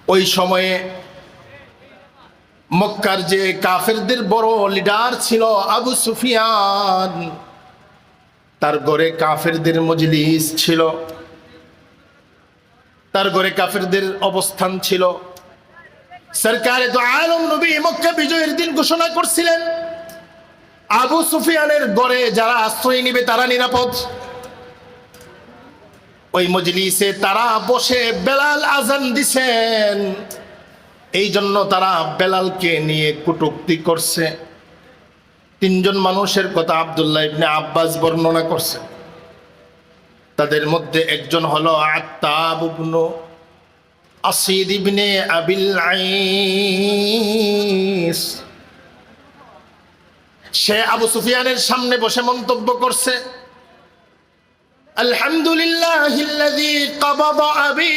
ওই সময়ে মক্কার যে কাফেরদের বড় লিডার ছিল আবু সুফিয়ান, তার ঘরে কাফেরদের মজলিস ছিল, তার ঘরে কাফেরদের অবস্থান ছিল। সরকারে দু আলম নবী মক্কা বিজয়ের দিন ঘোষণা করছিলেন আবু সুফিয়ানের ঘরে যারা আশ্রয় নিবে তারা নিরাপদ। ওই মজলিসে তারা বসে বেলাল আজান দিছেন, এই জন্য তারা বেলালকে নিয়ে কটূক্তি করছে। তিনজন মানুষের কথা আব্দুল্লাহ ইবনে আব্বাস বর্ণনা করছে। তাদের মধ্যে একজন হলো আত্তাব ইবনে আসিদ ইবনে আবিল আইস। সে আবু সুফিয়ানের সামনে বসে মন্তব্য করছে, আলহামদুলিল্লাহিল্লাযী ক্বাবাদা আবী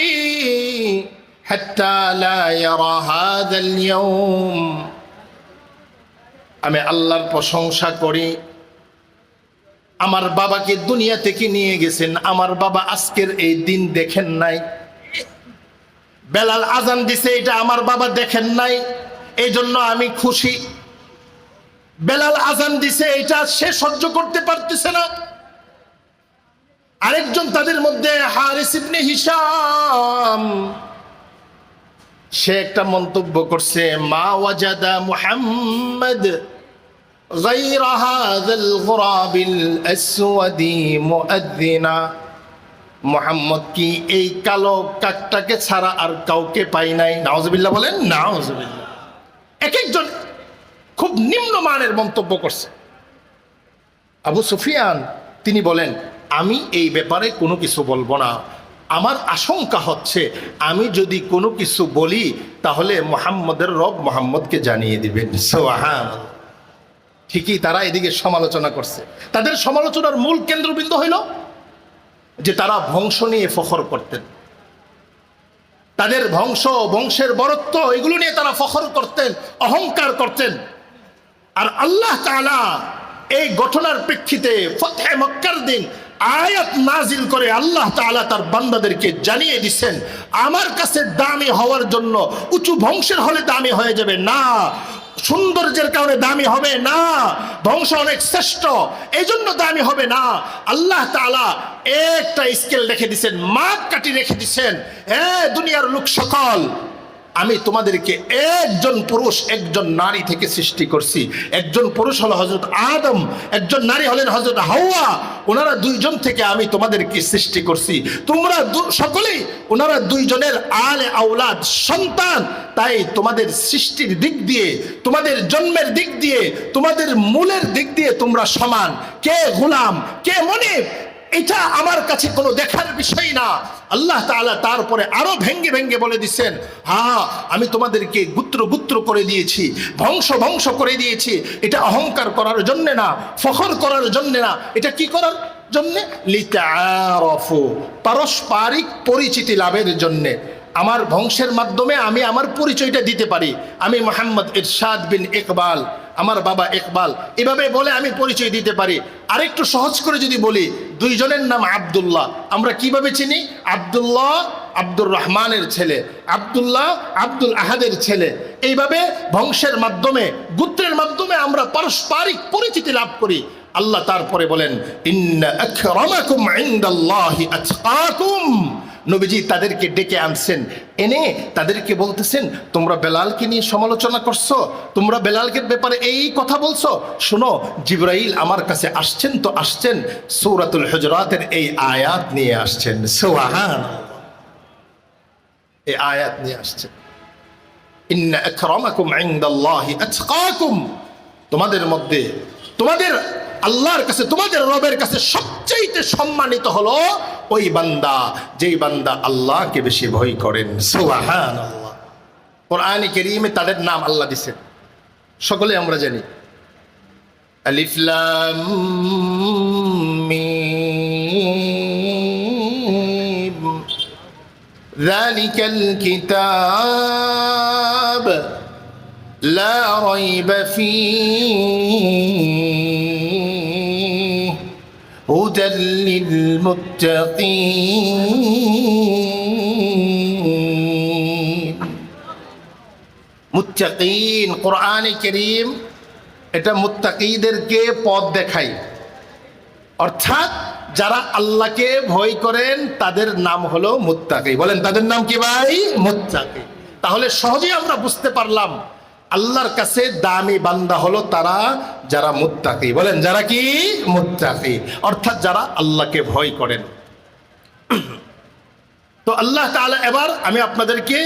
হাত্তা লা ইয়ারা হাযাল ইয়াওম। আমি আল্লাহর প্রশংসা করি, আমার বাবাকে দুনিয়া থেকে নিয়ে গেছেন, আমার বাবা আজকের এই দিন দেখেন নাই। বেলাল আজান দিছে, এটা আমার বাবা দেখেন নাই, এই জন্য আমি খুশি। বেলাল আজান দিছে, এটা সে সহ্য করতে পারতেছে না। আরেকজন তাদের মধ্যে হারিস ইবনে হিশাম, সে একটা মন্তব্য করছে, মা ওয়াজাদা মুহাম্মদ গায়রা হাযাল গুরাবিল আসওয়াদি মুআদ্দিনা। মুহাম্মদ কি এই কালো কাকটাকে ছাড়া আর কাউকে পাই নাই? নাউজুবিল্লাহ বলেন, নাউজুবিল্লাহ। এক একজন খুব নিম্নমানের মন্তব্য করছে। আবু সুফিয়ান তিনি বলেন, আমি এই ব্যাপারে কোনো কিছু বলবো না। আমার আশঙ্কা হচ্ছে আমি যদি কোনো কিছু বলি তাহলে মুহাম্মদের রব মুহাম্মদকে জানিয়ে দিবেন। সুবহানাল্লাহ। ঠিকই তারা এদিকে সমালোচনা করছে। তাদের সমালোচনার মূল কেন্দ্রবিন্দু হইল যে তারা বংশ নিয়ে ফখর করতেন, তাদের বংশের বরত্ব এগুলো নিয়ে তারা ফখর করতেন, অহংকার করতেন। আর আল্লাহ তাআলা এই ঘটনার প্রেক্ষিতে ফতহে মক্কার দিন আয়াত নাজিল করে আল্লাহ তাআলা তার বান্দাদেরকে জানিয়ে দিচ্ছেন, আমার কাছে দামি হওয়ার জন্য উঁচু বংশের হলে দামি হয়ে যাবে না, সৌন্দর্যের কারণে দামি হবে না, বংশ অনেক শ্রেষ্ঠ এই জন্য দামি হবে না। আল্লাহ তাআলা একটা স্কেল রেখে দিচ্ছেন, মাপ কাটি রেখে দিচ্ছেন। দুনিয়ার লোক সকল, আমি তোমাদেরকে একজন পুরুষ একজন নারী থেকে সৃষ্টি করছি। একজন পুরুষ হলো হযরত আদম, একজন নারী হলেন হযরত হাওয়া। ওনারা দুইজন থেকে আমি তোমাদেরকে সৃষ্টি করছি। তোমরা সকলেই ওনারা দুইজনের আলে আওলাদ সন্তান। তাই তোমাদের সৃষ্টির দিক দিয়ে, তোমাদের জন্মের দিক দিয়ে, তোমাদের মূলের দিক দিয়ে তোমরা সমান। কে গোলাম কে মনিব এটা আমার কাছে কোনো দেখার বিষয় না। আল্লাহ তাআলা তারপরে আরো ভেঙ্গে ভেঙ্গে বলে দিচ্ছেন, হ্যাঁ আমি তোমাদেরকে গোত্র গোত্র করে দিয়েছি, বংশ বংশ করে দিয়েছি। এটা অহংকার করার জন্য না, ফখর করার জন্য না, এটা কি করার জন্য? লিতাআরাফু, পারস্পরিক পরিচিতি লাভের জন্য। আমার বংশের মাধ্যমে আমি আমার পরিচয়টা দিতে পারি। আমি মোহাম্মদ ইরশাদ বিন ইকবাল, আমার বাবা ইকবাল, এভাবে বলে আমি পরিচয় দিতে পারি। আরেকটু সহজ করে যদি বলি, দুইজনের নাম আব্দুল্লাহ, আমরা কিভাবে চিনি? আব্দুল্লাহ আব্দুর রহমানের ছেলে, আব্দুল্লাহ আব্দুল আহাদের ছেলে। এইভাবে বংশের মাধ্যমে, গোত্রের মাধ্যমে আমরা পারস্পরিক পরিচিতি লাভ করি। আল্লাহ তারপরে বলেন, ইন্না আকরামাকুম ইনদাল্লাহি আতকাকুম। নবীজি তাদেরকে ডেকে আনছেন, এনে তাদেরকে বলতেছেন, তোমরা বেলালকে নিয়ে সমালোচনা করছো, তোমরা বেলালকে ব্যাপারে এই কথা বলছো, শোনো জিবরাইল আমার কাছে আসছেন তো আসছেন সূরাতুল হুজুরাতের এই আয়াত নিয়ে আসছেন। সুবহানাল্লাহ, এই আয়াত নিয়ে আসছেন, ইন্না আকরামাকুম ইনদাল্লাহি আতকাকুম। তোমাদের মধ্যে, তোমাদের আল্লাহর কাছে, তোমাদের রবের কাছে সবচেয়ে সম্মানিত হলো ওই বান্দা যেই বান্দা আল্লাহকে বেশি ভয় করেন। সুবহানাল্লাহ। কোরআনে কারীমে তাদের নাম আল্লাহ দিয়েছেন, সকলে আমরা জানি। আলিফ লাম মিম, যালিকাল কিতাব লা রাইবা ফীহি هدى للمتقين মুত্তাকিন, কোরআনে কারীম এটা মুত্তাকিদেরকে পথ দেখায়, অর্থাৎ যারা আল্লাহকে ভয় করেন তাদের নাম হলো মুত্তাকি। বলেন তাদের নাম কি ভাই? মুত্তাকি। তাহলে সহজেই আমরা বুঝতে পারলাম আল্লাহর কাছে দামি বান্দা হলো তারা যারা মুত্তাকি। বলেন যারা কি? মুত্তাকি, অর্থাৎ যারা আল্লাহকে ভয় করেন। তো আল্লাহ তাআলা, এবার আমি আপনাদেরকে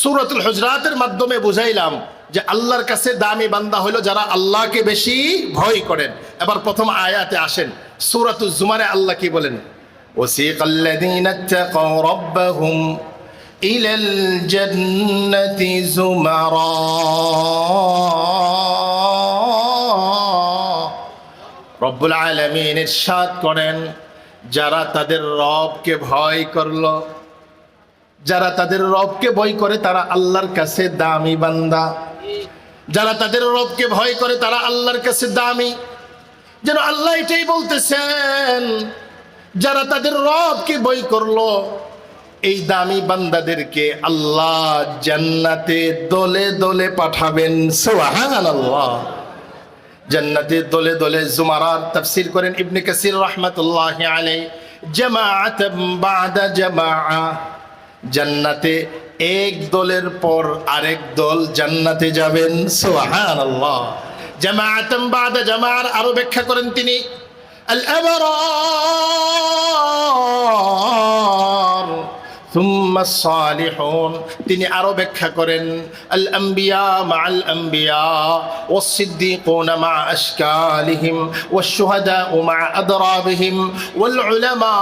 সূরাতুল হুজরাতের মাধ্যমে বুঝাইলাম যে আল্লাহর কাছে দামি বান্দা হলো যারা আল্লাহকে বেশি ভয় করেন। এবার প্রথম আয়াতে আসেন, সূরাতুজ জুমারে আল্লাহ কি বলেন? ওয়াসিকাল্লাযীনা ইত্তাকাউ রাব্বাহুম ইলাল জান্নাতি যুমারা, রব্বুল আলামিন ইরশাদ করেন যারা তাদের রবকে ভয় করলো, যারা তাদের রবকে ভয় করে তারা আল্লাহর কাছে দামি বান্দা। যারা তাদের রবকে ভয় করে তারা আল্লাহর কাছে দামি। যেন আল্লাহ এটাই বলতেছেন, যারা তাদের রবকে ভয় করলো এই দামি বান্দাদেরকে আল্লাহ জান্নাতে দলে দলে পাঠাবেন। সুবহানাল্লাহ। জান্নাতে দলে দলে। জুমারার তাফসীর করেন ইবনে কাসির রাহমাতুল্লাহি আলাইহি, জামাআতাম বা'দা জামাআ, জান্নাতে এক দলের পর আরেক দল জান্নাতে যাবেন। সুবহানাল্লাহ। জামাআতাম বা'দা জামাআর আরো ব্যাখ্যা করেন তিনি, আল আবরার সুম্মা সালিহুন, তিনি আরো ব্যাখ্যা করেন আল আম্বিয়া মা'আল আম্বিয়া ওয়াস সিদ্দিকুনা মা আশকালিহিম ওয়াশ শুহাদা মা আদরাবিহিম ওয়াল উলামা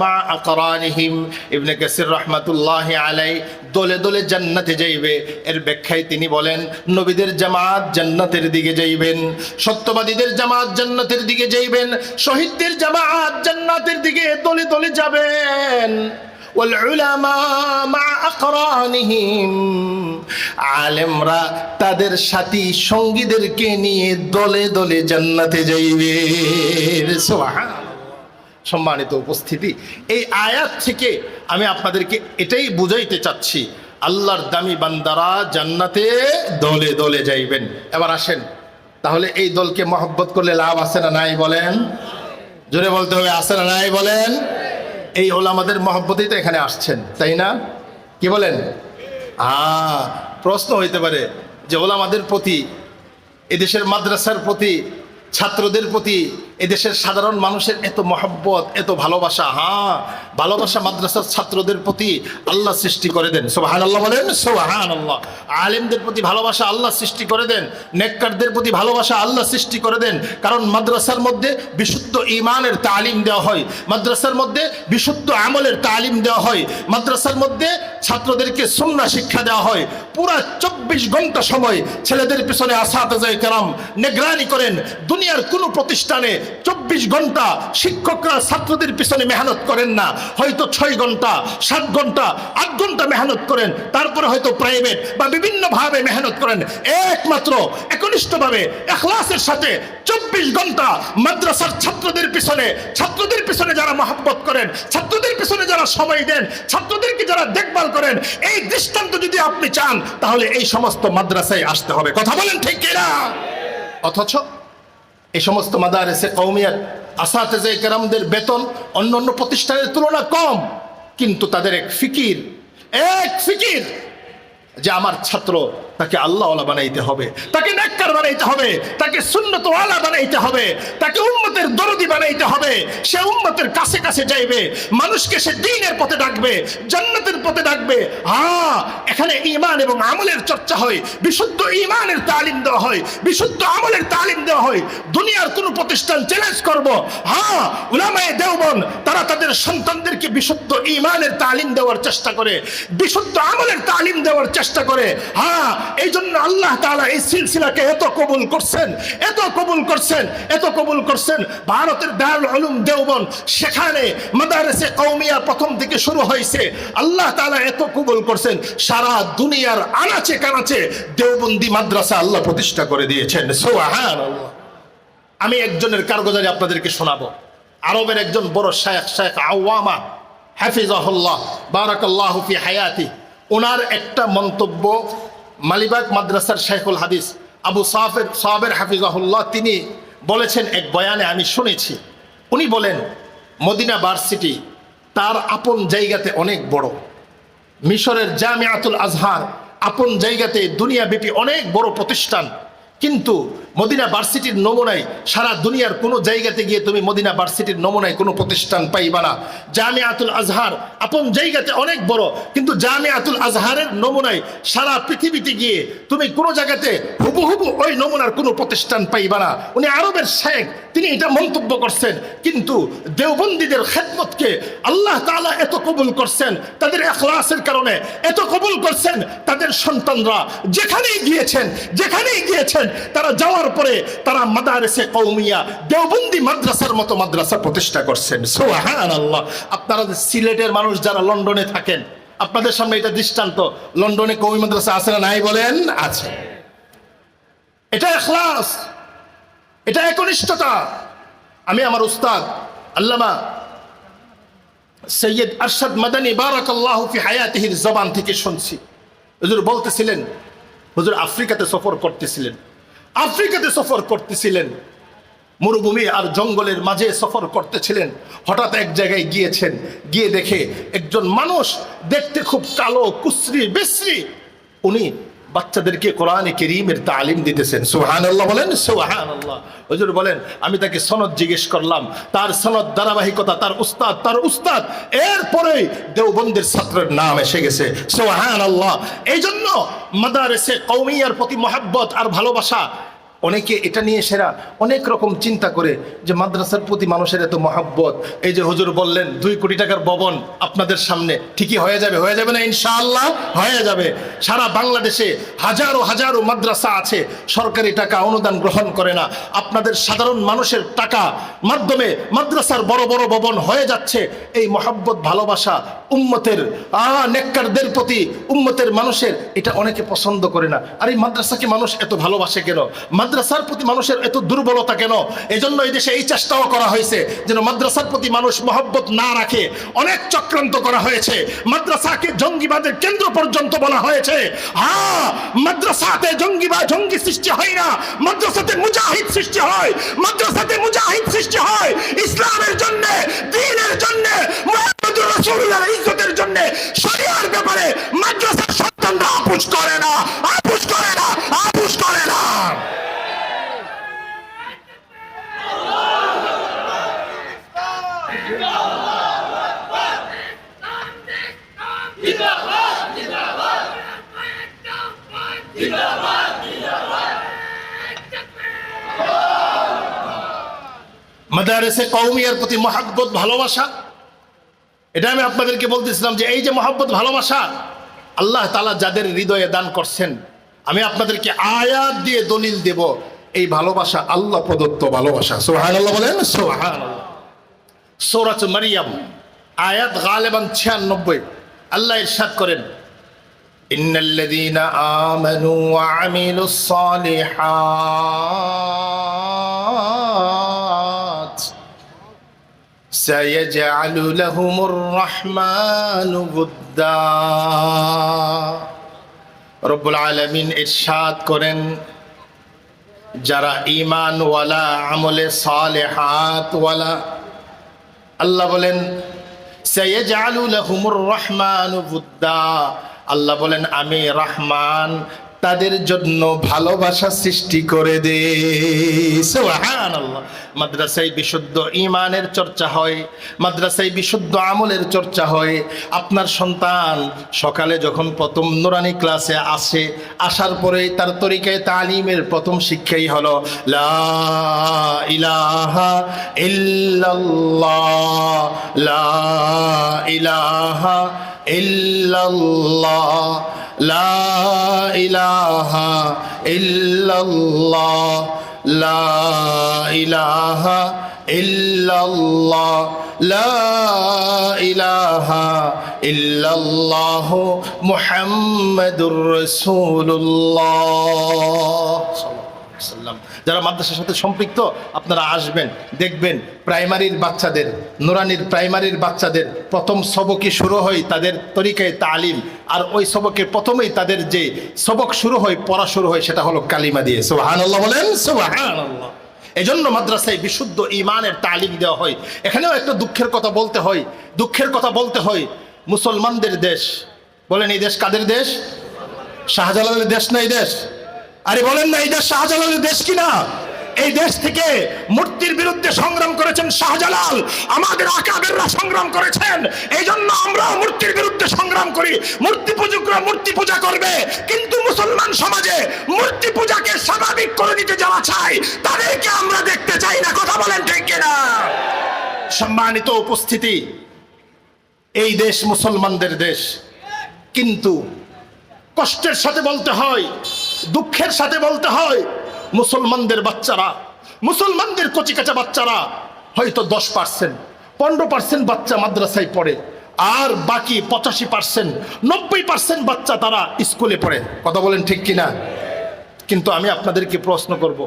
মা আকরানিহিম। ইবনে কাসির রাহমাতুল্লাহি আলাইহি দলে দলে জান্নাতে যাইবে, এর ব্যাখ্যায় তিনি বলেন নবীদের জামাত জান্নাতের দিকে যাইবেন, সত্যবাদীদের জামাত জান্নাতের দিকে যাইবেন, শহীদদের জামাত জান্নাতের দিকে দলে দলে যাবেন। والعلماء مع أقرانهم, আলেমরা তাদের সাথী সঙ্গীদেরকে নিয়ে দলে দলে জান্নাতে যাইবে। সুবহানাল্লাহ। সম্মানিত উপস্থিতি, এই আয়াত থেকে আমি আপনাদেরকে এটাই বুঝাইতে চাচ্ছি, আল্লাহর দামি বান্দারা জান্নাতে দলে দলে যাইবেন। এবার আসেন, তাহলে এই দলকে মহব্বত করলে লাভ আছে না নাই? বলেন, জোরে বলতে হবে, আছে না নাই? বলেন। এই ওলামাদের মহব্বতেই তো এখানে আসছেন, তাই না? কি বলেন? প্রশ্ন হইতে পারে যে ওলামাদের প্রতি, এদেশের মাদ্রাসার প্রতি, ছাত্রদের প্রতি, এদেশের সাধারণ মানুষের এত মহব্বত, এত ভালোবাসা। ভালোবাসা মাদ্রাসার ছাত্রদের প্রতি আল্লাহ সৃষ্টি করে দেন। সুবহানাল্লাহ বলেন, সুবহানাল্লাহ। আলেমদের প্রতি ভালোবাসা আল্লাহ সৃষ্টি করে দেন, নেককারদের প্রতি ভালোবাসা আল্লাহ সৃষ্টি করে দেন। কারণ মাদ্রাসার মধ্যে বিশুদ্ধ ঈমানের তালিম দেওয়া হয়, মাদ্রাসার মধ্যে বিশুদ্ধ আমলের তালিম দেওয়া হয়, মাদ্রাসার মধ্যে ছাত্রদেরকে সুন্নাহ শিক্ষা দেওয়া হয়। পুরা 24 ঘন্টা সময় ছেলেদের পিছনে আসাতেজায়ে কেরাম নিগরানি করেন। দুনিয়ার কোনো প্রতিষ্ঠানে 24 ঘন্টা শিক্ষকরা ছাত্রদের পিছনে মেহনত করেন না, হয়তো 6 ঘন্টা 7 ঘন্টা 8 ঘন্টা মেহনত করেন, তারপরে হয়তো প্রাইভেট বা বিভিন্ন ভাবে মেহনত করেন। একমাত্র একনিষ্ঠভাবে ইখলাসের সাথে 24 ঘন্টা মাদ্রাসার ছাত্রদের পিছনে যারা মহব্বত করেন, ছাত্রদের পিছনে যারা সময় দেন, ছাত্রদেরকে যারা দেখভাল করেন, এই দৃষ্টান্ত যদি আপনি চান তাহলে এই সমস্ত মাদ্রাসায় আসতে হবে। কথা বলেন ঠিক কিনা? অথচ এই সমস্ত মাদারেসে কওমিয়াত আসাতেজায়ে কেরামদের বেতন অন্যান্য প্রতিষ্ঠানের তুলনায় কম, কিন্তু তাদের এক ফিকির যে আমার ছাত্র, তাকে আল্লাহওয়ালা বানাইতে হবে, তাকে নেককার বানাইতে হবে, তাকে সুন্নতওয়ালা বানাইতে হবে, তাকে উম্মতের দরদি বানাইতে হবে। সে উম্মতের কাছে কাছে যাইবে, মানুষকে সে দ্বীনের পথে ডাকবে, জান্নাতের পথে ডাকবে। এখানে ঈমান এবং আমলের চর্চা হয়, বিশুদ্ধ ঈমানের তালিম দেওয়া হয়, বিশুদ্ধ আমলের তালিম দেওয়া হয়। দুনিয়ার কোন প্রতিষ্ঠান চ্যালেঞ্জ করব, উলামায়ে দেওবন্দ তারা তাদের সন্তানদেরকে বিশুদ্ধ ঈমানের তালিম দেওয়ার চেষ্টা করে, বিশুদ্ধ আমলের তালিম দেওয়ার চেষ্টা করে। এই জন্য আল্লাহ তাআলা এই সিলসিলাকে এত কবুল করছেন। ভারতের দারুল উলুম দেওবন্দ, সেখানে মাদারেসে কওমিয়া প্রথম থেকে শুরু হয়েছে। আল্লাহ তাআলা এত কবুল করছেন, সারা দুনিয়ার আনাচে কানাচে দেওবন্দি মাদ্রাসা আল্লাহ প্রতিষ্ঠা করে দিয়েছেন। সুবহানাল্লাহ। আমি একজনের কারগুজারি আপনাদেরকে শোনাবো। আরবের একজন বড় শায়েখ, শায়েখ আওয়ামা হাফিজাহুল্লাহ বারাকাল্লাহু ফি হায়াতি, ওনার একটা মন্তব্য মালিবাগ মাদ্রাসার শাইখুল হাদিস আবু সাবের হাফিজাহুল্লাহ তিনি বলেছেন এক বয়ানে, আমি শুনেছি, উনি বলেন মদিনা ভার্সিটি তার আপন জায়গাতে অনেক বড়, মিশরের জামিয়াতুল আজহার আপন জায়গাতে দুনিয়াব্যাপী অনেক বড় প্রতিষ্ঠান, কিন্তু মদিনা ভার্সিটির নমুনায় সারা দুনিয়ার কোনো জায়গাতে গিয়ে তুমি মদিনা ভার্সিটির নমুনায় কোনো প্রতিষ্ঠান পাইবা না। জামিয়াতুল আজহার আপন জায়গাতে অনেক বড়, কিন্তু জামিয়াতুল আজহারের নমুনায় সারা পৃথিবীতে গিয়ে তুমি কোনো জায়গাতে হুবহু ওই নমুনার কোনো প্রতিষ্ঠান পাইবা না। উনি আরবের শেখ, তিনি এটা মন্তব্য করছেন। কিন্তু দেওবন্দীদের খেদমতকে আল্লাহ তাআলা এত কবুল করছেন, তাদের ইখলাসের কারণে এত কবুল করছেন, তাদের সন্তানরা যেখানেই গিয়েছেন তারা যাওয়ার পরে তারা মাদারেসে কওমিয়া দেওবন্দি মাদ্রাসার মতো মাদ্রাসা প্রতিষ্ঠা করছেন। সুবহানাল্লাহ। আপনারা সিলেটের মানুষ যারা লন্ডনে থাকেন, আপনাদের সামনে এটা দৃষ্টান্ত, লন্ডনে কওমি মাদ্রাসা আছে না নাই বলেন? আছে। এটা ইখলাস, এটা একনিষ্ঠতা। আমি আমার উস্তাদ আল্লামা সৈয়দ আরশাদ মাদানী বারাকাল্লাহু ফি হায়াতিহির জবান থেকে শুনছি, হুজুর বলতেছিলেন, হুজুর আফ্রিকাতে সফর করতেছিলেন, মরুভূমি আর জঙ্গলের মাঝে সফর করতেছিলেন। হঠাৎ এক জায়গায় গিয়েছেন, গিয়ে দেখে একজন মানুষ দেখতে খুব কালো, কুশ্রী বিশ্রী, উনি বাচ্চাদেরকে কোরআনে কারীমের তালিম দিতেছেন। সুবহানাল্লাহ বলেন, সুবহানাল্লাহ। হুজুর বলেন আমি তাকে সনদ জিজ্ঞেস করলাম, তার সনদ ধারাবাহিকতা, তার উস্তাদ এরপরে দেওবন্দের ছাত্রের নাম এসে গেছে। সুবহানাল্লাহ। এই জন্য মাদারেসে কওমিয়ার প্রতি মহব্বত আর ভালোবাসা, অনেকে এটা নিয়ে সেরা অনেক রকম চিন্তা করে যে মাদ্রাসার প্রতি মানুষের এত মহব্বত। এই যে হুজুর বললেন 2 কোটি টাকার ভবন আপনাদের সামনে, ঠিকই হয়ে যাবে না? ইনশাআল্লাহ হয়ে যাবে। সারা বাংলাদেশে হাজারো মাদ্রাসা আছে, সরকারি টাকা অনুদান গ্রহণ করে না, আপনাদের সাধারণ মানুষের টাকা মাধ্যমে মাদ্রাসার বড় বড় ভবন হয়ে যাচ্ছে। এই মহব্বত ভালোবাসা উম্মতের নেককারদের প্রতি, উম্মতের মানুষের, এটা অনেকে পছন্দ করে না। আর এই মাদ্রাসাকে মানুষ এত ভালোবাসে কেন? মাদ্রাসার প্রতি মানুষের এত দুর্বলতা কেন? এজন্য এই দেশে এই চেষ্টাও করা হয়েছে যেন মাদ্রাসার প্রতি মানুষ মহব্বত না রাখে। অনেক চক্রান্ত করা হয়েছে, মাদ্রাসাকে জঙ্গিবাদের কেন্দ্র পর্যন্ত বলা হয়েছে। মাদ্রাসাতে জঙ্গি সৃষ্টি হয় না, মাদ্রাসাতে মুজাহিদ সৃষ্টি হয়। ইসলামের জন্য, দ্বীনের জন্য, মুহাম্মদুর রাসূলুল্লাহর ইজ্জতের জন্য, শরিয়ার ব্যাপারে মাদ্রাসার সন্তানরা আপোষ করে না। মাদারেসে কওমিয়ার প্রতি মহব্বত ভালোবাসা, এটা আমি আপনাদেরকে বলতেছিলাম যে এই যে মহব্বত ভালোবাসা আল্লাহ তাআলা যাদের হৃদয়ে দান করছেন, আমি আপনাদেরকে আয়াত দিয়ে দলিল দেব এই ভালোবাসা আল্লাহ প্রদত্ত ভালোবাসা। সুবহানাল্লাহ বলেন, সুবহানাল্লাহ। সূরা মারইয়াম আয়াত গালিবান 96 আল্লাহ ইরশাদ করেন, ইন্নাল্লাযীনা আমানু ওয়া আমিলুস সালিহাত সায়াজআলু লাহুমুর রাহমানু উদ্দা। রব্বুল আলামিন ইরশাদ করেন, যারা ঈমান ওয়ালা, আমলে সালেহাত ওয়ালা, আল্লাহ বলেন সায়াজআলু লাহুমুর রাহমানু উদ্দা, আল্লাহ বলেন আমি রহমান তাদের জন্য ভালোবাসা সৃষ্টি করে দে। সুবহানাল্লাহ। মাদ্রাসায় বিশুদ্ধ ঈমানের চর্চা হয়, মাদ্রাসায় বিশুদ্ধ আমলের চর্চা হয়। আপনার সন্তান সকালে যখন প্রথম নুরানি ক্লাসে আসে, আসার পরেই তার তরিকায় তালিমের প্রথম শিক্ষাই হলো লা ইলাহা ইল্লাল্লাহ, লা ইলাহা ইল্লাল্লাহ, লা ইলাহা ইল্লাল্লাহ, লা ইলাহা ইল্লাল্লাহ, লা ইলাহা ইল্লাল্লাহ মুহাম্মাদুর রাসূলুল্লাহ। সাল্লাম। যারা মাদ্রাসার সাথে সম্পৃক্ত আপনারা আসবেন, দেখবেন প্রাইমারির বাচ্চাদের, নুরানির প্রাইমারির বাচ্চাদের প্রথম সবকই শুরু হয় তাদের তরিকায় তালিম, আর ওই সবকের প্রথমেই তাদের যে সবক শুরু হয়, পড়া শুরু হয়, সেটা হলো কালিমা দিয়ে। সুবহানাল্লাহ বলেন, সুবহানাল্লাহ। এজন্য মাদ্রাসায় বিশুদ্ধ ঈমানের তালিম দেওয়া হয়। এখানেও একটা দুঃখের কথা বলতে হয়, দুঃখের কথা বলতে হয়, মুসলমানদের দেশ। বলেন এই দেশ কাদের দেশ? শাহজালালের দেশ না এই দেশ? আরে বলেন না এই দেশ শাহজালালের দেশ কিনা? এই দেশ থেকে মূর্তির বিরুদ্ধে সংগ্রাম করেছেন শাহজালাল, আমাদের আকাবেররা সংগ্রাম করেছেন। এই জন্য আমরা মূর্তির বিরুদ্ধে সংগ্রাম করি। মূর্তি পূজকরা মূর্তি পূজা করবে, কিন্তু মুসলমান সমাজে মূর্তি পূজাকে স্বাভাবিক করে দিতে যাওয়া চাই, তাদেরকে আমরা দেখতে চাই না। কথা বলেন ঠিক কিনা? সম্মানিত উপস্থিতি, এই দেশ মুসলমানদের দেশ, কিন্তু কষ্টের সাথে বলতে হয়, দুঃখের সাথে বলতে হয়, মুসলমানদের বাচ্চারা, মুসলমানদের কচিকাচা বাচ্চারা হয়তো 10%, 15% বাচ্চা মাদ্রাসায় পড়ে, আর বাকি 85%, 90% বাচ্চা তারা স্কুলে পড়ে। কথা বলেন ঠিক কিনা? কিন্তু আমি আপনাদেরকে প্রশ্ন করব,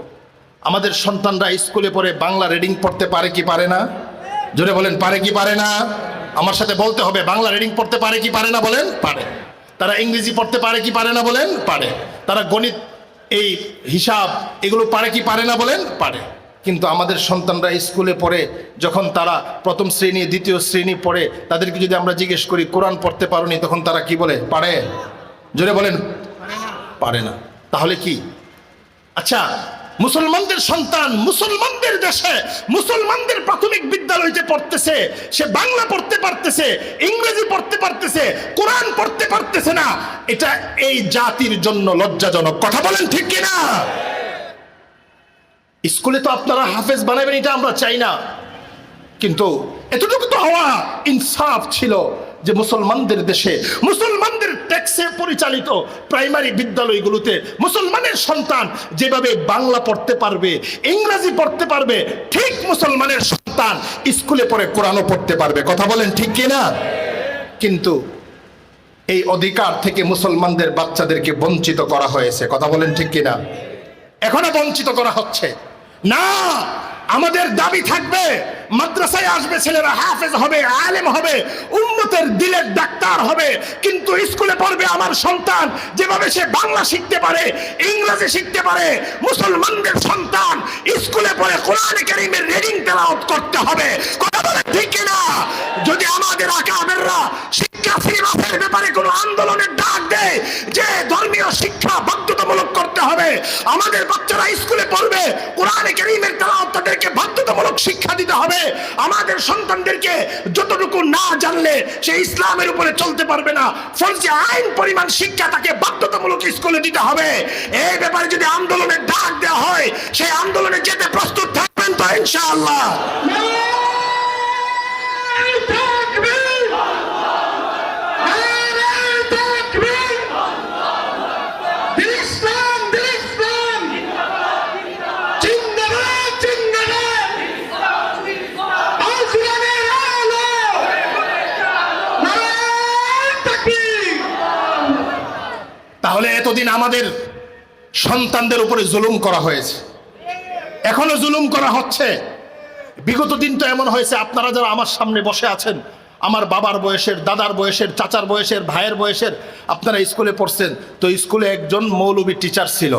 আমাদের সন্তানরা স্কুলে পড়ে বাংলা রিডিং পড়তে পারে কি পারে না? জোরে বলেন, পারে কি পারে না? আমার সাথে বলতে হবে, বাংলা রিডিং পড়তে পারে কি পারে না? বলেন পারে। তারা ইংরেজি পড়তে পারে কি পারে না? বলেন পারে। তারা গণিত, এই হিসাব, এগুলো পারে কি পারে না? বলেন পারে। কিন্তু আমাদের সন্তানরা স্কুলে পড়ে, যখন তারা প্রথম শ্রেণী দ্বিতীয় শ্রেণী পড়ে, তাদেরকে যদি আমরা জিজ্ঞেস করি কোরআন পড়তে পারোনি, তখন তারা কি বলে? পারে। জোরে বলেন, পারে না। তাহলে কি? আচ্ছা, মুসলমানদের সন্তান মুসলমানদের দেশে মুসলমানদের প্রাথমিক বিদ্যালয়তে পড়তেছে, সে বাংলা পড়তে পারতেছে, ইংরেজি পড়তে পারতেছে, কোরআন পড়তে পারতেছে না, এটা এই জাতির জন্য লজ্জাজনক। কথা বলেন ঠিক কিনা? স্কুলে তো আপনারা হাফেজ বানাবেন, এটা আমরা চাই না, কিন্তু এতটুকু তো হওয়া ইনসাফ ছিল যে মুসলমানদের দেশে, মুসলমানদের ট্যাক্সে পরিচালিত প্রাইমারি বিদ্যালয়গুলোতে মুসলমানের সন্তান যেভাবে বাংলা পড়তে পারবে, ইংরেজি পড়তে পারবে, ঠিক মুসলমানের সন্তান স্কুলে পড়ে কোরআনও পড়তে পারবে। কথা বলেন ঠিক কিনা? কিন্তু এই অধিকার থেকে মুসলমানদের বাচ্চাদেরকে বঞ্চিত করা হয়েছে। কথা বলেন ঠিক কিনা? এখনো বঞ্চিত করা হচ্ছে না। আমাদের দাবি থাকবে, মাদ্রাসায় আসবে ছেলেরা, হাফেজ হবে, আলেম হবে, উম্মতের দিলের ডাক্তার হবে, কিন্তু স্কুলে পড়বে আমার সন্তান যেভাবে সে বাংলা শিখতে পারে, ইংরেজি শিখতে পারে, মুসলমানদের সন্তান স্কুলে পড়ে কোরআন কারীমের রিডিং তেলাওয়াত করতে হবে। কথা বলে ঠিক কিনা? যদি আমাদের আকাবেররা শিক্ষা সিলেবাসের ব্যাপারে কোনো আন্দোলনের ডাক দেয় যে ধর্মীয় শিক্ষা বাধ্যতামূলক করতে হবে, আমাদের বাচ্চারা স্কুলে পড়বে, কোরআন কারীমের তেলাওয়াত তাদেরকে বাধ্যতামূলক শিক্ষা দিতে হবে, আমাদের সন্তানদেরকে যতটুকু না জানলে সে ইসলামের উপরে চলতে পারবে না, ফরজে আইন পরিমাণ শিক্ষা তাকে বাধ্যতামূলক স্কুলে দিতে হবে। এই ব্যাপারে যদি আন্দোলনের ডাক দেওয়া হয়, সেই আন্দোলনে যেতে প্রস্তুত থাকবেন তো ইনশাআল্লাহ? তাহলে এতদিন আমাদের সন্তানদের উপরে জুলুম করা হয়েছে, এখনো জুলুম করা হচ্ছে। বিগত দিন তো এমন হয়েছে, আপনারা যারা আমার সামনে বসে আছেন, আমার বাবার বয়সের, দাদার বয়সের, চাচার বয়সের, ভাইয়ের বয়সের, আপনারা স্কুলে পড়ছেন, তো স্কুলে একজন মৌলবী টিচার ছিল,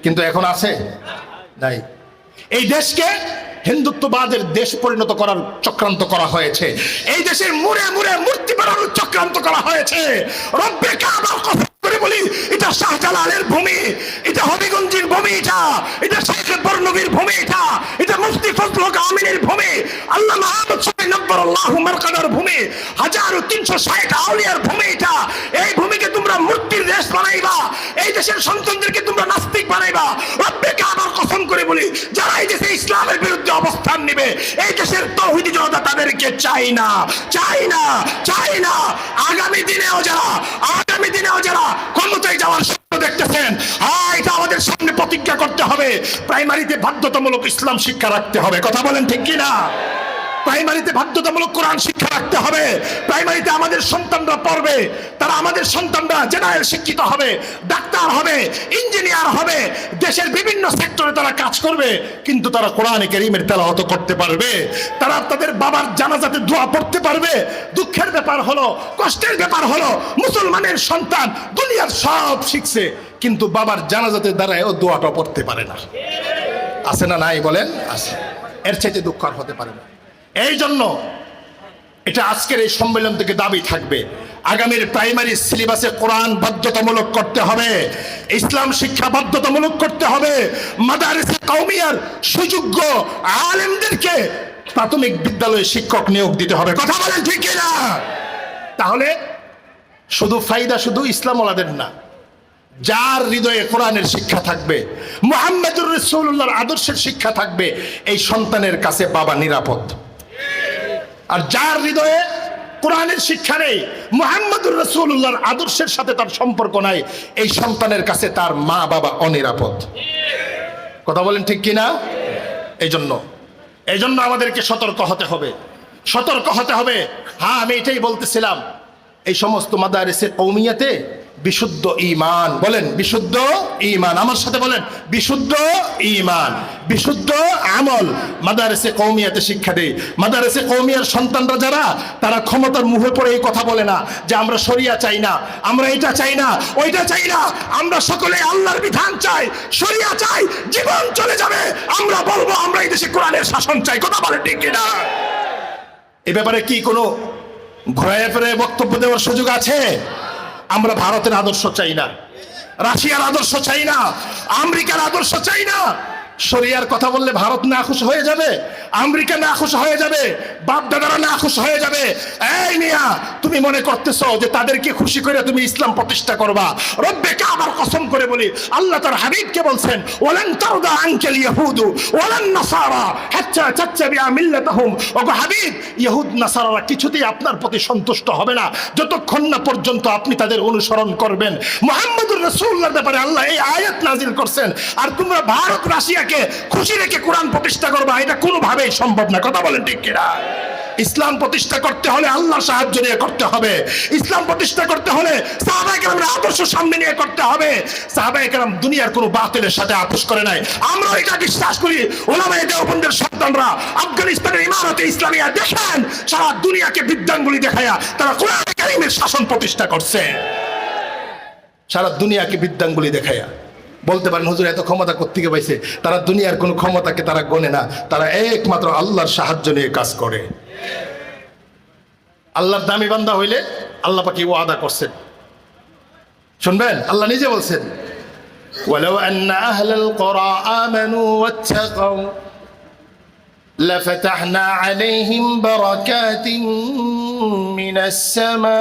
কিন্তু এখন আছে? নাই। এই দেশকে হিন্দুত্ববাদের দেশ পরিণত করার চক্রান্ত করা হয়েছে, এই দেশের মুড়ে মুড়ে মূর্তি বানানোর চক্রান্ত করা হয়েছে। রব্বে কাবার কথা করে বলি, এটা শাহজালালের ভূমি, এটা হবিগঞ্জের ভূমি, এটা শেখ বরনবীর ভূমি, এটা মুফতি ফজলুল হক আমিনের ভূমি, আল্লামা আহমদ শফি নব্বরুল্লাহু মারকাদার ভূমি, 1360 আউলিয়ার ভূমি। এই ভূমিকে তোমরা মূর্তির দেশ বানাইবা, এই দেশের সন্তানদেরকে তোমরা নাস্তিক বানাইবা। রব্বে কাবার কসম করে বলি, যারা এই দেশে ইসলামের বিরুদ্ধে অবস্থান নেবে, এই দেশের তৌহিদি জনতা তাদেরকে চাই না, চাই না, চাই না। আগামী দিনেও যারা ক্ষমতায় যাওয়ার স্বপ্ন দেখতেছেন, এটা আমাদের সামনে প্রতিজ্ঞা করতে হবে, প্রাইমারিতে বাধ্যতামূলক ইসলাম শিক্ষা রাখতে হবে। কথা বলেন ঠিক কিনা? প্রাইমারিতে বাধ্যতামূলক কোরআন শিক্ষা রাখতে হবে। প্রাইমারিতে আমাদের সন্তানরা পড়বে, তারা আমাদের সন্তানরা জেনারেল শিক্ষিত হবে, ডাক্তার হবে, ইঞ্জিনিয়ার হবে, দেশের বিভিন্ন সেক্টরে তারা কাজ করবে, কিন্তু তারা কোরআনে কারীমের তেলাওয়াত করতে পারবে, তারা তাদের বাবার জানাজাতে দোয়া পড়তে পারবে। দুঃখের ব্যাপার হলো, কষ্টের ব্যাপার হলো, মুসলমানের সন্তান দুনিয়ার সব শিখছে কিন্তু বাবার জানাজাতে দাঁড়ায়ও দোয়াটা পড়তে পারে না। আছে না নাই বলেন? আছে। এর চাইতে দুঃখ আর হতে পারে না। এই জন্য এটা আজকের এই সম্মেলন থেকে দাবি থাকবে, আগামীর প্রাইমারি সিলেবাসে কোরআন বাধ্যতামূলক করতে হবে, ইসলাম শিক্ষা বাধ্যতামূলক করতে হবে, মাদারিসে কওমিয়ার সুযোগ্য আলেমদেরকে প্রাথমিক বিদ্যালয়ে শিক্ষক নিয়োগ দিতে হবে। কথা বলেন ঠিক কিনা? তাহলে শুধু ফায়দা শুধু ইসলাম ওয়ালাদের না, যার হৃদয়ে কোরআনের শিক্ষা থাকবে, মুহাম্মদুর রাসূলুল্লাহর আদর্শের শিক্ষা থাকবে, এই সন্তানের কাছে বাবা নিরাপদ। আর যার হৃদয়ে কোরআনের শিক্ষা নেই, মুহাম্মদুর রাসূলুল্লাহর আদর্শের সাথে তার সম্পর্ক নাই, এই সন্তানের কাছে তার মা বাবা অনিরাপদ। কথা বলেন ঠিক কিনা? এই জন্য আমাদেরকে সতর্ক হতে হবে, সতর্ক হতে হবে। হ্যাঁ, আমি এটাই বলতেছিলাম, এই সমস্ত মাদারিসে কওমিয়াতে বিশুদ্ধ ঈমান, বলেন বিশুদ্ধ ঈমান, আমার সাথে বলেন বিশুদ্ধ ঈমান, বিশুদ্ধ আমল মাদারিসে কওমিয়াতে শিক্ষা দেয়। মাদারিসে কওমিয়ার সন্তানরা যারা, তারা ক্ষমতার মুখে পড়ে এই কথা বলে না যে আমরা শরিয়া চাই না, আমরা এটা চাই না, ওইটা চাই না, আমরা সকলে আল্লাহর বিধান চাই, শরিয়া চাই, জীবন চলে যাবে আমরা বলবো আমরা এই দেশে কোরআনের শাসন চাই। কথা বলেন ঠিক কিনা? এ ব্যাপারে কি কোনো ঘুরায় ফিরে বক্তব্য দেওয়ার সুযোগ আছে? আমরা ভারতের আদর্শ চাই না, রাশিয়ার আদর্শ চাই না, আমেরিকার আদর্শ চাই না। শরিয়ার কথা বললে ভারত নাখুশ হয়ে যাবে, আমেরিকা নাখুশ হয়ে যাবে, বাপ দাদারা নাখুশ হয়ে যাবে। এই মিয়া, তুমি মনে করতেছো যে তাদেরকে খুশি করে তুমি ইসলাম প্রতিষ্ঠা করবা? রব্বে কাবার কসম করে বলি, আল্লাহ তার হাবিবকে বলছেন, ওয়ালান তারদা আনকাল ইয়াহুদু ওয়ালান নাসারা হাত্তা তাত্তাবিআ মিল্লাতাহুম। ওগো হাবিব, ইহুদ নাসারারা কিছুতেই আপনার প্রতি সন্তুষ্ট হবে না যতক্ষণ না পর্যন্ত আপনি তাদের অনুসরণ করবেন। মুহাম্মদুর রাসূলুল্লাহর ব্যাপারে আল্লাহ এই আয়াত নাজিল করছেন, আর তোমরা ভারত রাশিয়া খুশি রেখে কোরআন প্রতিষ্ঠা করবা, এটা কোনোভাবেই সম্ভব না। কথা বলেন ঠিক কিনা? ইসলাম প্রতিষ্ঠা করতে হলে আল্লাহর সাহায্য নিয়ে করতে হবে। ইসলাম প্রতিষ্ঠা করতে হলে সাহাবায়ে কেরামের আদর্শ সামনে নিয়ে করতে হবে। সাহাবায়ে কেরাম দুনিয়ার কোনো বাতিলের সাথে আপোষ করে নাই। আমরা এটা বিশ্বাস করি। উলামায়ে দেওবন্দের সন্তানরা আফগানিস্তানের ইমারতে ইসলামিয়া দেখেন, সারা দুনিয়াকে বিদ্যাঙ্গুলি দেখায়া তারা কোরআন কারীমের শাসন প্রতিষ্ঠা করছে। সারা দুনিয়াকে বিদ্যাঙ্গুলি দেখায়া বলতে পারেন হুজুর এত ক্ষমতা কোত্থেকে পাইছে? তারা দুনিয়ার কোন ক্ষমতাকে তারা গণে না, তারা একমাত্র আল্লাহর সাহায্য নিয়ে কাজ করে। আল্লাহর দামি বান্দা হইলে আল্লাহ পাক ওয়াদা করছেন, শুনবেন, আল্লাহ নিজে বলছেন, ওয়ালাউ আন্না আহলাল কুরা আমানু ওয়াত্তাকাউ লাফাতাহনা আলাইহিম বারাকাতিন মিনাস সামা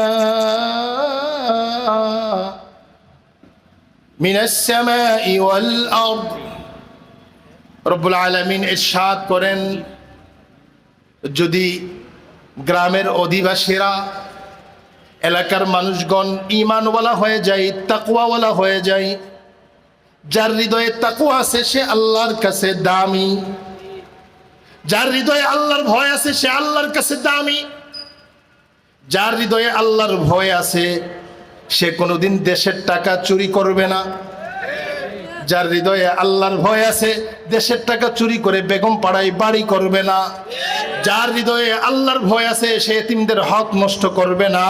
মিনাস সামাই ওয়াল আরদ। রব্বুল আলামিন ইরশাদ করেন, যদি গ্রামের অধিবাসীরা, এলাকার মানুষগণ ঈমানওয়ালা হয়ে যায়, তাকওয়াওয়ালা হয়ে যায়, যার হৃদয়ে তাকওয়া আছে সে আল্লাহর কাছে দামি, যার হৃদয়ে আল্লাহর ভয় আছে সে আল্লাহর কাছে দামি, যার হৃদয়ে আল্লাহর ভয় আছে সে কোনোদিন দেশের টাকা চুরি করবে না, যার হৃদয়ে আল্লাহর ভয় আছে দেশের টাকা চুরি করে বেগম পাড়ায় বাড়ি করবে না, যার হৃদয়ে আল্লাহর ভয় আছে সে এতিমদের হক নষ্ট করবে না,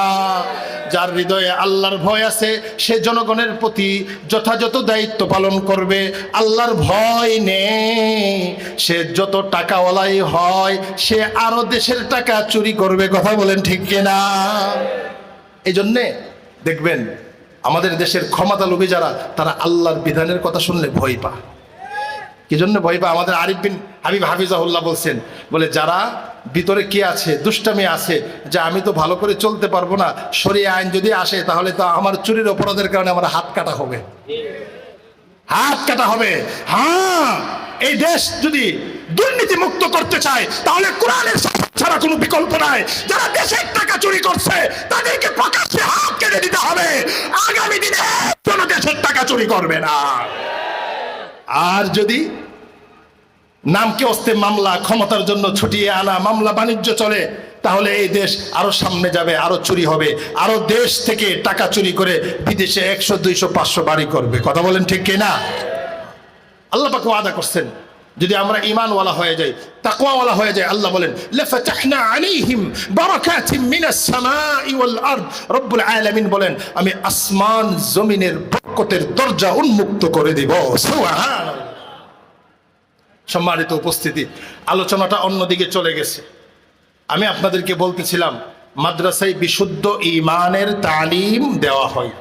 যার হৃদয়ে আল্লাহর ভয় আছে সে জনগণের প্রতি যথাযথ দায়িত্ব পালন করবে। আল্লাহর ভয় নেই, সে যত টাকাওয়ালাই হয় সে আরো দেশের টাকা চুরি করবে। কথা বলেন ঠিক কিনা? এই জন্যে দেখবেন আমাদের দেশের ক্ষমতালোভী যারা, তারা আল্লাহর বিধানের কথা শুনলে ভয় পায়। কি জন্য ভয় পায়? আমাদের আরিফ বিন হাবিব হাফিজাহুল্লাহ বলছেন, বলে যারা ভিতরে কি আছে, দুষ্টামি আছে, যে আমি তো ভালো করে চলতে পারবো না, শরিয়া আইন যদি আসে তাহলে তো আমার চুরির অপরাধের কারণে আমার হাত কাটা হবে, হাত কাটা হবে। হ্যাঁ, এই দেশ যদি দুর্নীতি মুক্ত করতে চায় তাহলে কোরআনের ছাড়া কোনো বিকল্প নাই। যারা দেশের টাকা চুরি করছে তাদেরকে প্রকাশ্যে হাত কেটে দিতে হবে। আগামী দিনে কোনো দেশের টাকা চুরি করবে না। আর যদি নামকে অস্তে মামলা, ক্ষমতার জন্য ছুটিয়ে আনা, মামলা বাণিজ্য চলে, তাহলে এই দেশ আরো সামনে যাবে, আরো চুরি হবে, আরো দেশ থেকে টাকা চুরি করে বিদেশে 100, 200, 500 বাড়ি করবে। কথা বলেন ঠিক কিনা? আল্লাহ পাক ওয়াদা করছেন যদি আমরা ঈমানওয়ালা হয়ে যাই, তাকওয়াওয়ালা হয়ে যাই, আল্লাহ বলেন লাফাতাহনা আলাইহিম বারাকাতিম মিনাস সামাই ওয়াল আরদ। রব্বুল আলামিন বলেন আমি আসমান জমিনের বরকতের দরজা উন্মুক্ত করে দিব। সুবহানাল্লাহ। সম্মানিত উপস্থিতি, আলোচনাটা অন্যদিকে চলে গেছে। আমি আপনাদেরকে বলতেছিলাম মাদ্রাসায় বিশুদ্ধ ঈমানের তালিম দেওয়া হয়।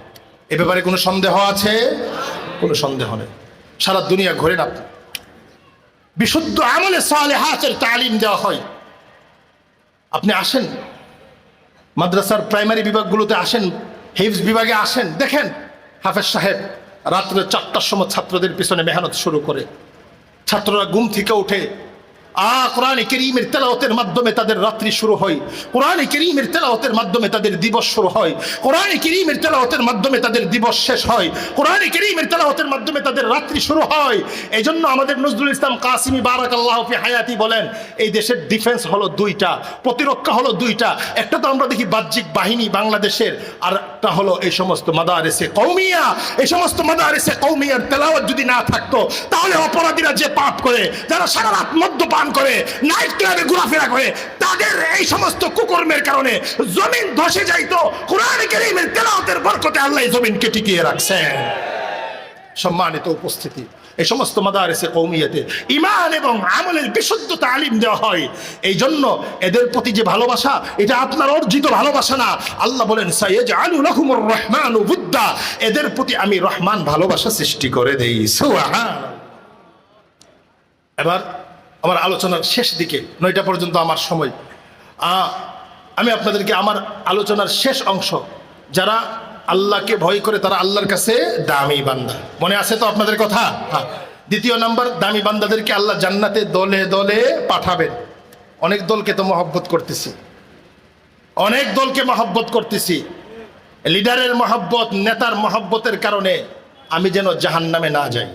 এ ব্যাপারে কোনো সন্দেহ আছে? কোনো সন্দেহ নেই। সারা দুনিয়া ঘুরেন আপনি, বিশুদ্ধ আমলে সালেহাতের তালিম দেওয়া হয়। আপনি আসেন মাদ্রাসার প্রাইমারি বিভাগগুলোতে, আসেন হিফজ বিভাগে আসেন, দেখেন হাফেজ সাহেব রাত্রে 4টার সময় ছাত্রদের পিছনে মেহনত শুরু করে, ছাত্ররা ঘুম থেকে উঠে কোরআনে কারীমের তেলাওয়াতের মাধ্যমে তাদের রাত্রি শুরু হয়, কোরআনে কারীমের তেলাওয়াতের মাধ্যমে তাদের দিবস শুরু হয়, কোরআনে কারীমের তেলাওয়াতের মাধ্যমে তাদের দিবস শেষ হয়, কোরআনে কারীমের তেলাওয়াতের মাধ্যমে তাদের রাত্রি শুরু হয়। এই জন্য আমাদের নজরুল ইসলাম কাসিমি বারাকাল্লাহু ফি হায়াতি বলেন এই দেশের ডিফেন্স হলো দুইটা, প্রতিরক্ষা হলো দুইটা। একটা তো আমরা দেখি বাহ্যিক বাহিনী বাংলাদেশের, আর একটা হলো এই সমস্ত মাদারিসে কওমিয়া। এই সমস্ত মাদারিসে কওমিয়ার তেলাওয়াত যদি না থাকতো তাহলে অপরাধীরা যে পাপ করে, যারা সারা রাত মদ্যপান করে, নাইট ক্লাবে ঘোরাফেরা করে, তাদের এই সমস্ত কুকর্মের কারণে জমিন ধসে যাইতো। কোরআন কারীমের তেলাওয়াতের বরকতে আল্লাহ জমিনকে টিকিয়ে রাখছেন। সম্মানিত উপস্থিতি, এই সমস্ত মাদারিসে কওমিয়াতে ঈমান এবং আমলের বিশুদ্ধ তালিম দেওয়া হয়। এই জন্য এদের প্রতি যে ভালোবাসা, এটা আপনার অর্জিত ভালোবাসা না। আল্লাহ বলেন সাইয়াজআলু লাহুমুর রহমানু বুদ্দা, এদের প্রতি আমি রহমান ভালোবাসা সৃষ্টি করে দেই। সুবহানাল্লাহ। এবার আমার আলোচনার শেষ দিকে, 9টা পর্যন্ত আমার সময়, আমি আপনাদেরকে আমার আলোচনার শেষ অংশ, যারা আল্লাহকে ভয় করে তারা আল্লাহর কাছে দামি বান্দা। মনে আছে তো আপনাদের কথা? হ্যাঁ। দ্বিতীয় নাম্বার, দামি বান্দাদেরকে আল্লাহ জান্নাতে দলে দলে পাঠাবেন। অনেক দলকে তো মহব্বত করতেছি, অনেক দলকে মহব্বত করতেছি। লিডারের মহব্বত, নেতার মহব্বতের কারণে আমি যেন জাহান্নামে না যাই।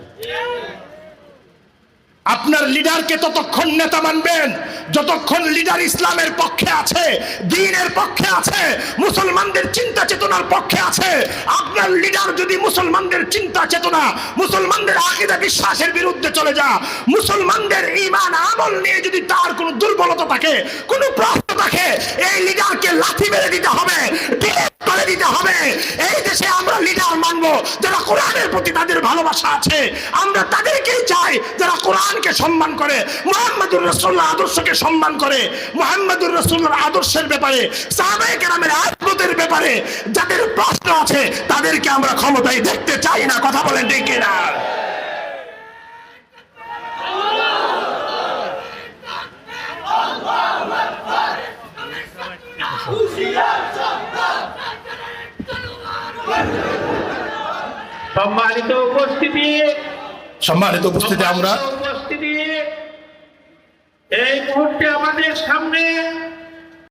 আপনার লিডারকে ততক্ষণ নেতা মানবেন যতক্ষণ লিডার ইসলামের পক্ষে আছে, দ্বীনের পক্ষে আছে, মুসলমানদের চিন্তা চেতনার পক্ষে আছে। আপনার লিডার যদি মুসলমানদের চিন্তা চেতনা, মুসলমানদের আকীদা বিশ্বাসের বিরুদ্ধে চলে যায়, মুসলমানদের ঈমান আমল নিয়ে যদি তার কোনো দুর্বলতা থাকে, কোনো প্রশ্ন থাকে, এই লিডারকে লাথি মেরে দিতে হবে, করে দিতে হবে। এই দেশে আমরা লিডার মানবো যারা কোরআনের প্রতি তাদের ভালোবাসা আছে। আমরা তাদেরকেই চাই যারা কোরআনকে সম্মান করে, মুহাম্মদুর রাসূলুল্লাহ আদর্শকে সম্মান করে, মুহাম্মদুর রাসূলুল্লাহ আদর্শের ব্যাপারে, সাহাবায়ে কেরামের আদর্শের ব্যাপারে যাদের প্রশ্ন আছে তাদেরকে আমরা ক্ষমতায় দেখতে চাই না। কথা বলেন ঠিক কিনা? সম্মানিত উপস্থিতি, আমরা এই মুহূর্তে আমাদের সামনে